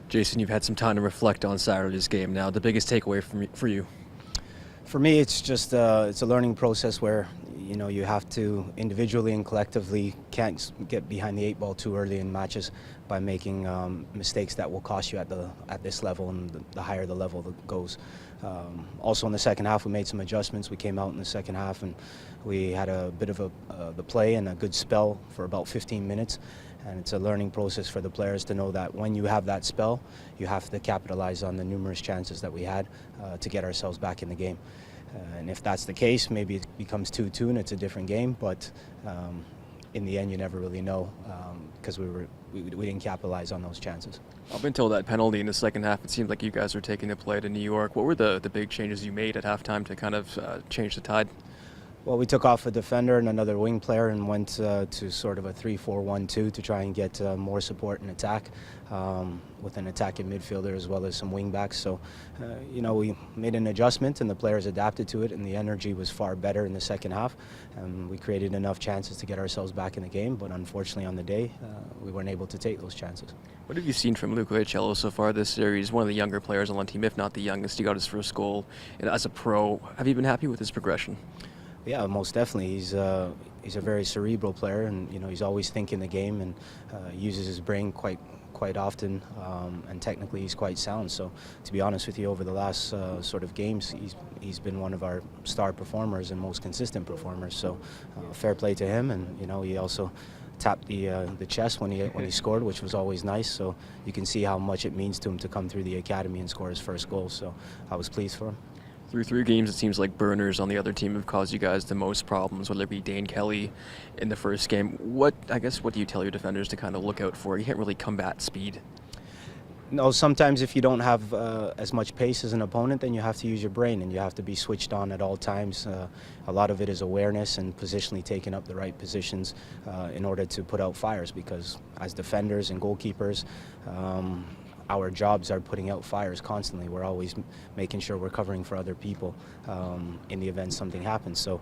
Jason, you've had some time to reflect on Saturday's game now. The biggest takeaway for you? For me, it's just it's a learning process where you have to individually and collectively can't get behind the eight ball too early in matches by making mistakes that will cost you at this level, and the higher the level that goes. Also in the second half, we made some adjustments. We came out in the second half and we had a bit of the play and a good spell for about 15 minutes. And it's a learning process for the players to know that when you have that spell, you have to capitalize on the numerous chances that we had to get ourselves back in the game. And if that's the case, maybe it becomes 2-2 and it's a different game. But in the end, you never really know because we didn't capitalize on those chances. I've been told that penalty in the second half, it seemed like you guys were taking the play to New York. What were the big changes you made at halftime to kind of change the tide? Well, we took off a defender and another wing player and went to sort of a 3-4-1-2 to try and get more support and attack with an attacking midfielder as well as some wing backs. So, we made an adjustment and the players adapted to it, and the energy was far better in the second half. And we created enough chances to get ourselves back in the game, but unfortunately on the day, we weren't able to take those chances. What have you seen from Lucca Cocchi so far this series? One of the younger players on the team, if not the youngest. He got his first goal as a pro. Have you been happy with his progression? Yeah, most definitely. He's a very cerebral player, and he's always thinking the game and uses his brain quite often. And technically, he's quite sound. So, to be honest with you, over the last sort of games, he's been one of our star performers and most consistent performers. So, fair play to him. And he also tapped the chest when he scored, which was always nice. So you can see how much it means to him to come through the academy and score his first goal. So I was pleased for him. Through 3 games, it seems like burners on the other team have caused you guys the most problems, whether it be Dane Kelly in the first game. What do you tell your defenders to kind of look out for? You can't really combat speed. No, sometimes if you don't have as much pace as an opponent, then you have to use your brain and you have to be switched on at all times. A lot of it is awareness and positionally taking up the right positions in order to put out fires, because as defenders and goalkeepers, our jobs are putting out fires constantly. We're always making sure we're covering for other people in the event something happens. So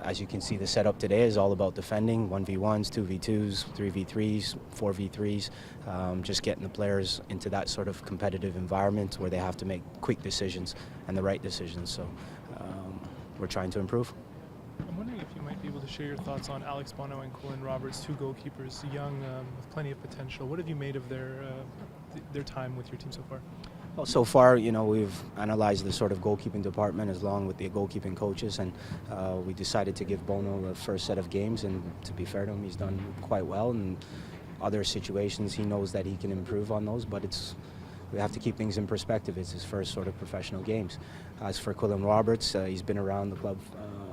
as you can see, the setup today is all about defending, 1v1s, 2v2s, 3v3s, 4v3s, just getting the players into that sort of competitive environment where they have to make quick decisions and the right decisions. So we're trying to improve. I'm wondering if you might be able to share your thoughts on Alex Bono and Colin Roberts, 2 goalkeepers, young with plenty of potential. What have you made of their time with your team so far? Well, so far, we've analyzed the sort of goalkeeping department along with the goalkeeping coaches, and we decided to give Bono the first set of games, and to be fair to him, he's done quite well. And other situations, he knows that he can improve on those, but we have to keep things in perspective. It's his first sort of professional games. As for Colin Roberts, he's been around the club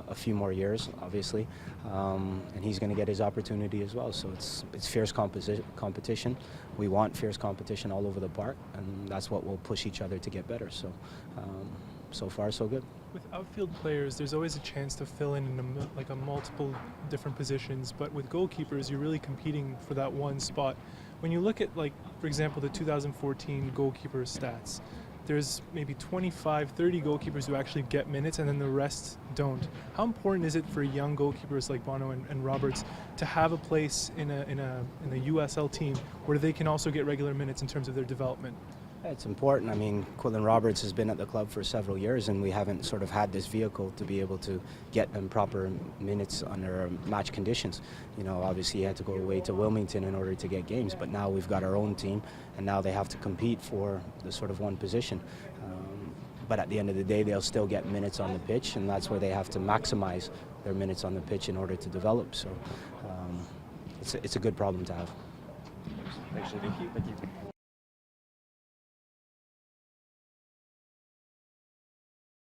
a few more years, obviously, and he's going to get his opportunity as well. So it's fierce competition. We want fierce competition all over the park, and that's what will push each other to get better. So, so far, so good. With outfield players, there's always a chance to fill in a multiple different positions, but with goalkeepers, you're really competing for that one spot. When you look at, for example, the 2014 goalkeeper stats, there's maybe 25, 30 goalkeepers who actually get minutes, and then the rest don't. How important is it for young goalkeepers like Bono and Roberts to have a place in a USL team where they can also get regular minutes in terms of their development? It's important. I mean, Colin Roberts has been at the club for several years, and we haven't sort of had this vehicle to be able to get them proper minutes under match conditions. Obviously he had to go away to Wilmington in order to get games, but now we've got our own team, and now they have to compete for the sort of one position. But at the end of the day, they'll still get minutes on the pitch, and that's where they have to maximize their minutes on the pitch in order to develop. So it's a good problem to have. Thank you.